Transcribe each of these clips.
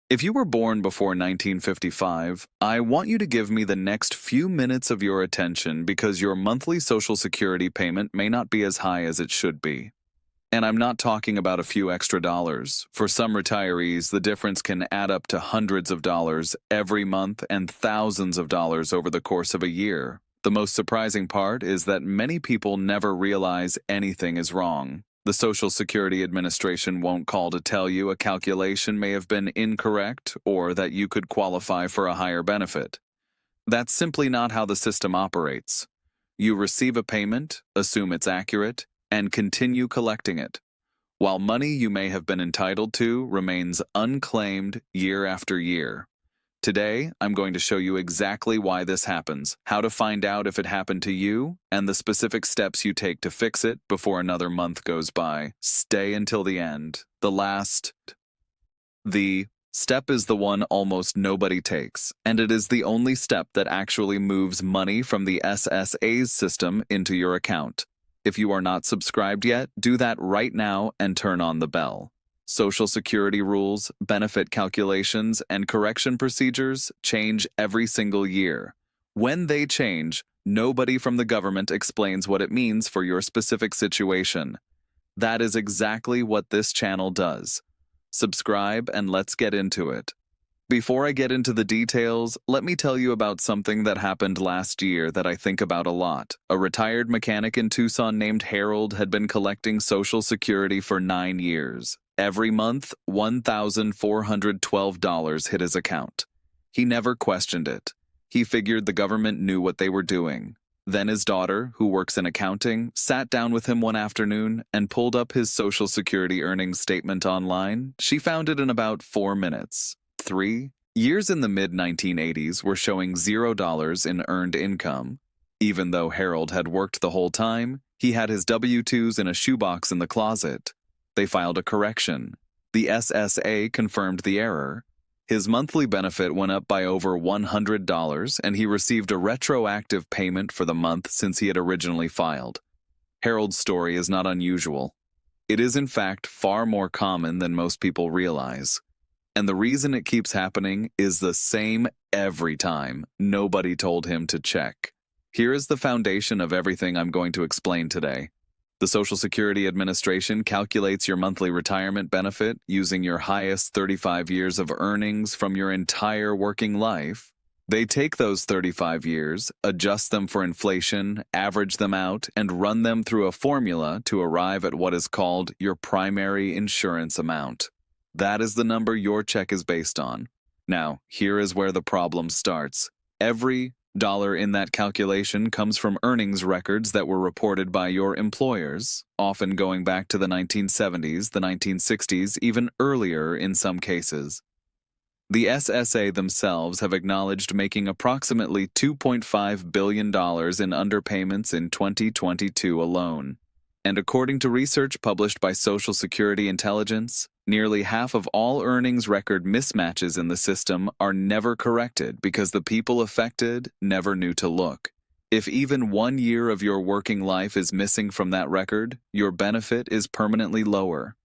If you were born before 1955, I want you to give me the next few minutes of your attention because your monthly Social Security payment may not be as high as it should be. And I'm not talking about a few extra dollars. For some retirees, the difference can add up to hundreds of dollars every month and thousands of dollars over the course of a year. The most surprising part is that many people never realize anything is wrong. The Social Security Administration won't call to tell you a calculation may have been incorrect or that you could qualify for a higher benefit. That's simply not how the system operates. You receive a payment, assume it's accurate, and continue collecting it, while money you may have been entitled to remains unclaimed year after year. Today, I'm going to show you exactly why this happens, how to find out if it happened to you, and the specific steps you take to fix it before another month goes by. Stay until the end. The step is the one almost nobody takes, and it is the only step that actually moves money from the SSA's system into your account. If you are not subscribed yet, do that right now and turn on the bell. Social Security rules, benefit calculations, and correction procedures change every single year. When they change, nobody from the government explains what it means for your specific situation. That is exactly what this channel does. Subscribe and let's get into it. Before I get into the details, let me tell you about something that happened last year that I think about a lot. A retired mechanic in Tucson named Harold had been collecting Social Security for 9 years. Every month, $1,412 hit his account. He never questioned it. He figured the government knew what they were doing. Then his daughter, who works in accounting, sat down with him one afternoon and pulled up his Social Security earnings statement online. She found it in about 4 minutes. 3 years in the mid-1980s were showing $0 in earned income. Even though Harold had worked the whole time, he had his W-2s in a shoebox in the closet. They filed a correction. The SSA confirmed the error. His monthly benefit went up by over $100, and he received a retroactive payment for the month since he had originally filed. Harold's story is not unusual. It is, in fact, far more common than most people realize. And the reason it keeps happening is the same every time. Nobody told him to check. Here is the foundation of everything I'm going to explain today. The Social Security Administration calculates your monthly retirement benefit using your highest 35 years of earnings from your entire working life. They take those 35 years, adjust them for inflation, average them out, and run them through a formula to arrive at what is called your primary insurance amount. That is the number your check is based on. Now, here is where the problem starts. Every dollar in that calculation comes from earnings records that were reported by your employers, often going back to the 1970s, the 1960s, even earlier in some cases. The SSA themselves have acknowledged making approximately $2.5 billion in underpayments in 2022 alone. And according to research published by Social Security Intelligence, nearly half of all earnings record mismatches in the system are never corrected because the people affected never knew to look. If even 1 year of your working life is missing from that record, your benefit is permanently lower.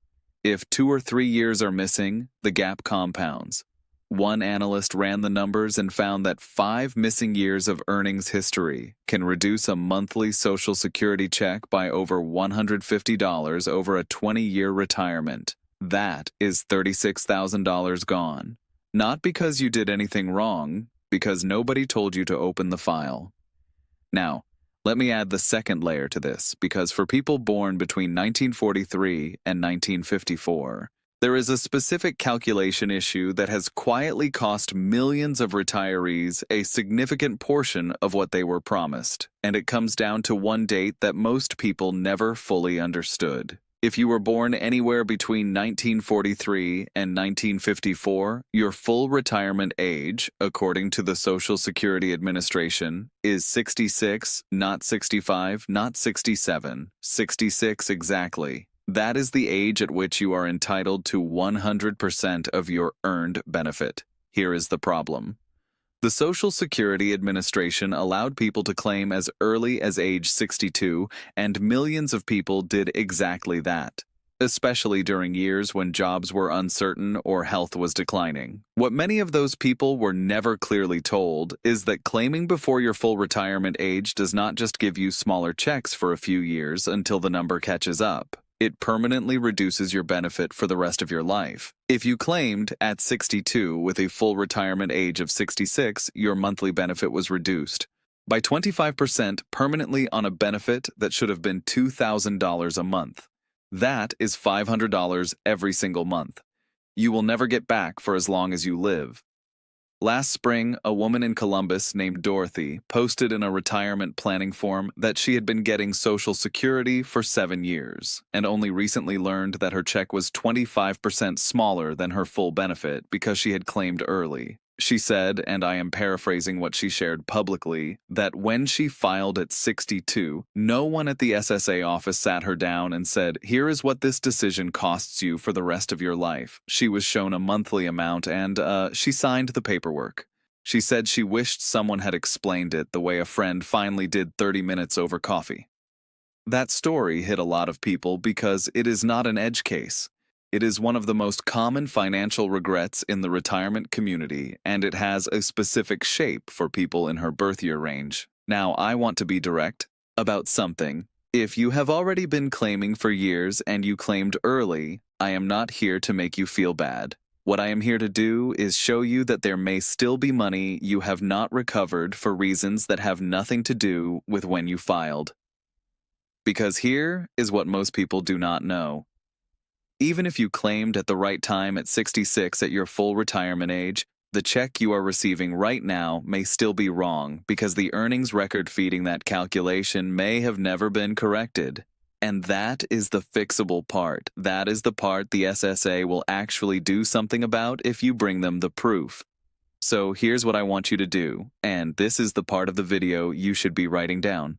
If 2 or 3 years are missing, the gap compounds. One analyst ran the numbers and found that 5 missing years of earnings history can reduce a monthly Social Security check by over $150 over a 20-year retirement. That is $36,000 gone. Not because you did anything wrong, because nobody told you to open the file. Now, let me add the second layer to this, because for people born between 1943 and 1954, there is a specific calculation issue that has quietly cost millions of retirees a significant portion of what they were promised, and it comes down to one date that most people never fully understood. If you were born anywhere between 1943 and 1954, your full retirement age, according to the Social Security Administration, is 66, not 65, not 67, 66 exactly. That is the age at which you are entitled to 100% of your earned benefit. Here is the problem. The Social Security Administration allowed people to claim as early as age 62, and millions of people did exactly that. especially during years when jobs were uncertain or health was declining. What many of those people were never clearly told is that claiming before your full retirement age does not just give you smaller checks for a few years until the number catches up. It permanently reduces your benefit for the rest of your life. If you claimed at 62 with a full retirement age of 66, your monthly benefit was reduced by 25% permanently on a benefit that should have been $2,000 a month. That is $500 every single month. You will never get back for as long as you live. Last spring, a woman in Columbus named Dorothy posted in a retirement planning form that she had been getting Social Security for 7 years and only recently learned that her check was 25% smaller than her full benefit because she had claimed early. She said, and I am paraphrasing what she shared publicly, that when she filed at 62, no one at the SSA office sat her down and said, "Here is what this decision costs you for the rest of your life." She was shown a monthly amount and, she signed the paperwork. She said she wished someone had explained it the way a friend finally did 30 minutes over coffee. That story hit a lot of people because it is not an edge case. It is one of the most common financial regrets in the retirement community, and it has a specific shape for people in her birth year range. Now, I want to be direct about something. If you have already been claiming for years and you claimed early, I am not here to make you feel bad. What I am here to do is show you that there may still be money you have not recovered for reasons that have nothing to do with when you filed. Because here is what most people do not know. Even if you claimed at the right time at 66 at your full retirement age, the check you are receiving right now may still be wrong because the earnings record feeding that calculation may have never been corrected. And that is the fixable part. That is the part the SSA will actually do something about if you bring them the proof. So here's what I want you to do, and this is the part of the video you should be writing down.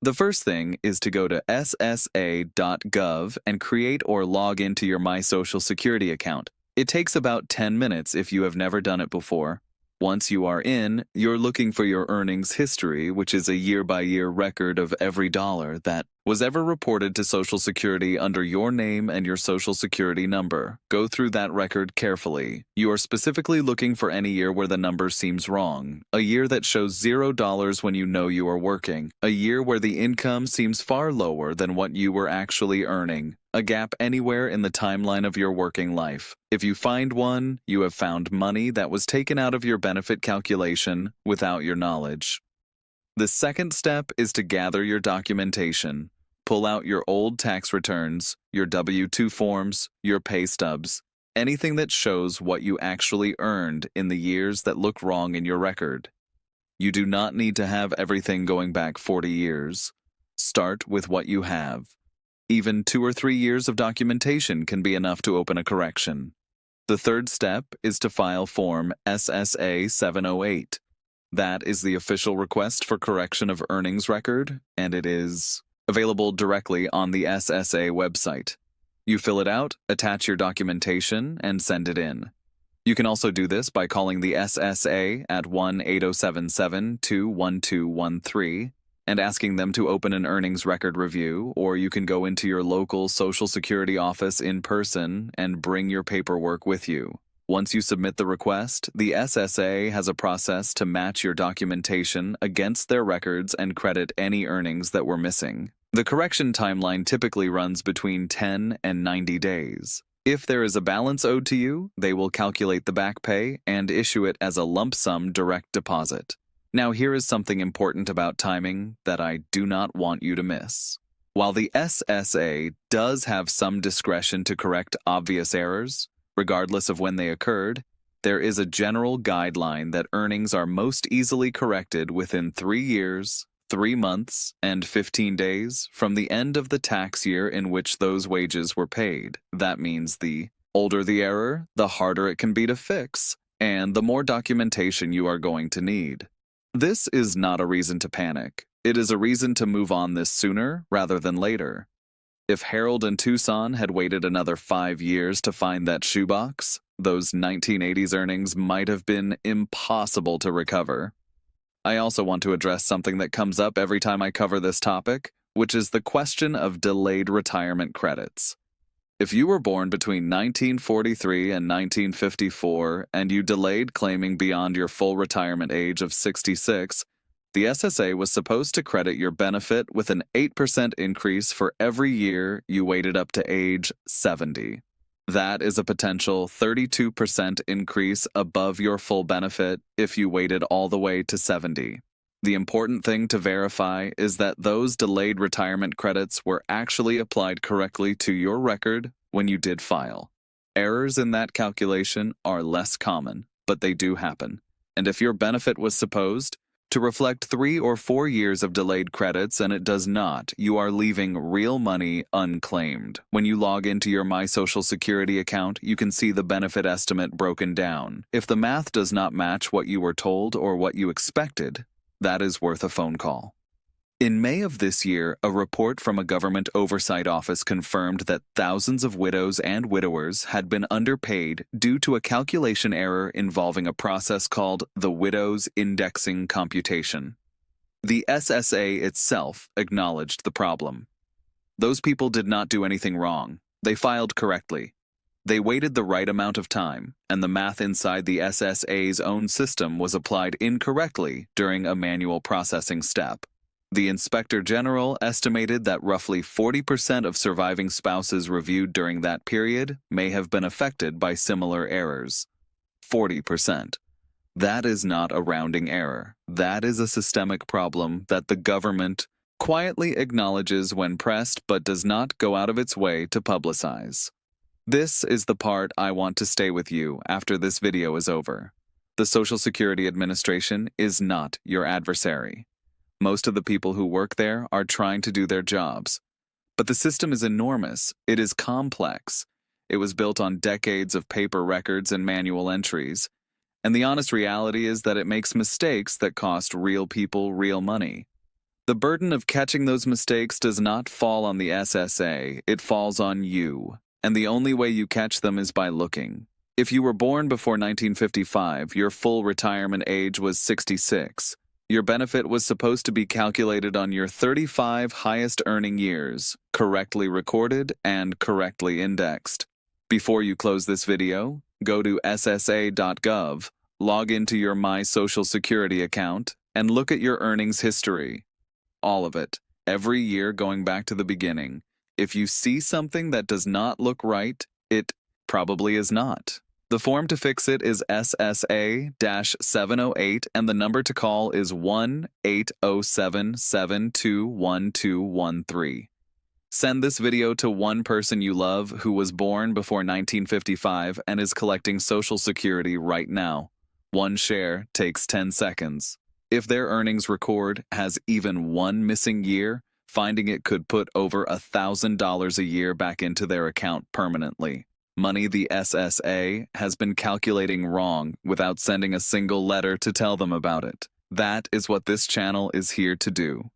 The first thing is to go to ssa.gov and create or log into your My Social Security account. It takes about 10 minutes if you have never done it before. Once you are in, you're looking for your earnings history, which is a year-by-year record of every dollar that was ever reported to Social Security under your name and your Social Security number. Go through that record carefully. You are specifically looking for any year where the number seems wrong, a year that shows $0 when you know you are working, a year where the income seems far lower than what you were actually earning, a gap anywhere in the timeline of your working life. If you find one, you have found money that was taken out of your benefit calculation without your knowledge. The second step is to gather your documentation. Pull out your old tax returns, your W-2 forms, your pay stubs, anything that shows what you actually earned in the years that look wrong in your record. You do not need to have everything going back 40 years. Start with what you have. Even 2 or 3 years of documentation can be enough to open a correction. The third step is to file Form SSA 708. That is the official request for correction of earnings record, and it is available directly on the SSA website. You fill it out, attach your documentation, and send it in. You can also do this by calling the SSA at 1-8077-21213 and asking them to open an earnings record review, or you can go into your local Social Security office in person and bring your paperwork with you. Once you submit the request, the SSA has a process to match your documentation against their records and credit any earnings that were missing. The correction timeline typically runs between 10 and 90 days. If there is a balance owed to you, they will calculate the back pay and issue it as a lump sum direct deposit. Now, here is something important about timing that I do not want you to miss. While the SSA does have some discretion to correct obvious errors, regardless of when they occurred, there is a general guideline that earnings are most easily corrected within 3 years, 3 months, and 15 days from the end of the tax year in which those wages were paid. That means the older the error, the harder it can be to fix, and the more documentation you are going to need. This is not a reason to panic. It is a reason to move on this sooner rather than later. If Harold and Tucson had waited another 5 years to find that shoebox, those 1980s earnings might have been impossible to recover. I also want to address something that comes up every time I cover this topic, which is the question of delayed retirement credits. If you were born between 1943 and 1954 and you delayed claiming beyond your full retirement age of 66, the SSA was supposed to credit your benefit with an 8% increase for every year you waited up to age 70. That is a potential 32% increase above your full benefit if you waited all the way to 70. The important thing to verify is that those delayed retirement credits were actually applied correctly to your record when you did file. Errors in that calculation are less common, but they do happen. And if your benefit was supposed to reflect 3 or 4 years of delayed credits and it does not, you are leaving real money unclaimed. When you log into your My Social Security account, you can see the benefit estimate broken down. If the math does not match what you were told or what you expected, that is worth a phone call. In May of this year, a report from a government oversight office confirmed that thousands of widows and widowers had been underpaid due to a calculation error involving a process called the Widows Indexing Computation. The SSA itself acknowledged the problem. Those people did not do anything wrong. They filed correctly. They waited the right amount of time, and the math inside the SSA's own system was applied incorrectly during a manual processing step. The Inspector General estimated that roughly 40% of surviving spouses reviewed during that period may have been affected by similar errors. 40%. That is not a rounding error. That is a systemic problem that the government quietly acknowledges when pressed but does not go out of its way to publicize. This is the part I want to stay with you after this video is over. The Social Security Administration is not your adversary. Most of the people who work there are trying to do their jobs. But the system is enormous. It is complex. It was built on decades of paper records and manual entries. And the honest reality is that it makes mistakes that cost real people real money. The burden of catching those mistakes does not fall on the SSA. It falls on you. And the only way you catch them is by looking. If you were born before 1955, your full retirement age was 66. Your benefit was supposed to be calculated on your 35 highest earning years, correctly recorded and correctly indexed. Before you close this video, go to ssa.gov, log into your My Social Security account, and look at your earnings history. All of it, every year going back to the beginning. If you see something that does not look right, it probably is not. The form to fix it is SSA-708 and the number to call is 1-807-721213. Send this video to one person you love who was born before 1955 and is collecting Social Security right now. One share takes 10 seconds. If their earnings record has even one missing year, finding it could put over $1,000 a year back into their account permanently. Money the SSA has been calculating wrong without sending a single letter to tell them about it. That is what this channel is here to do.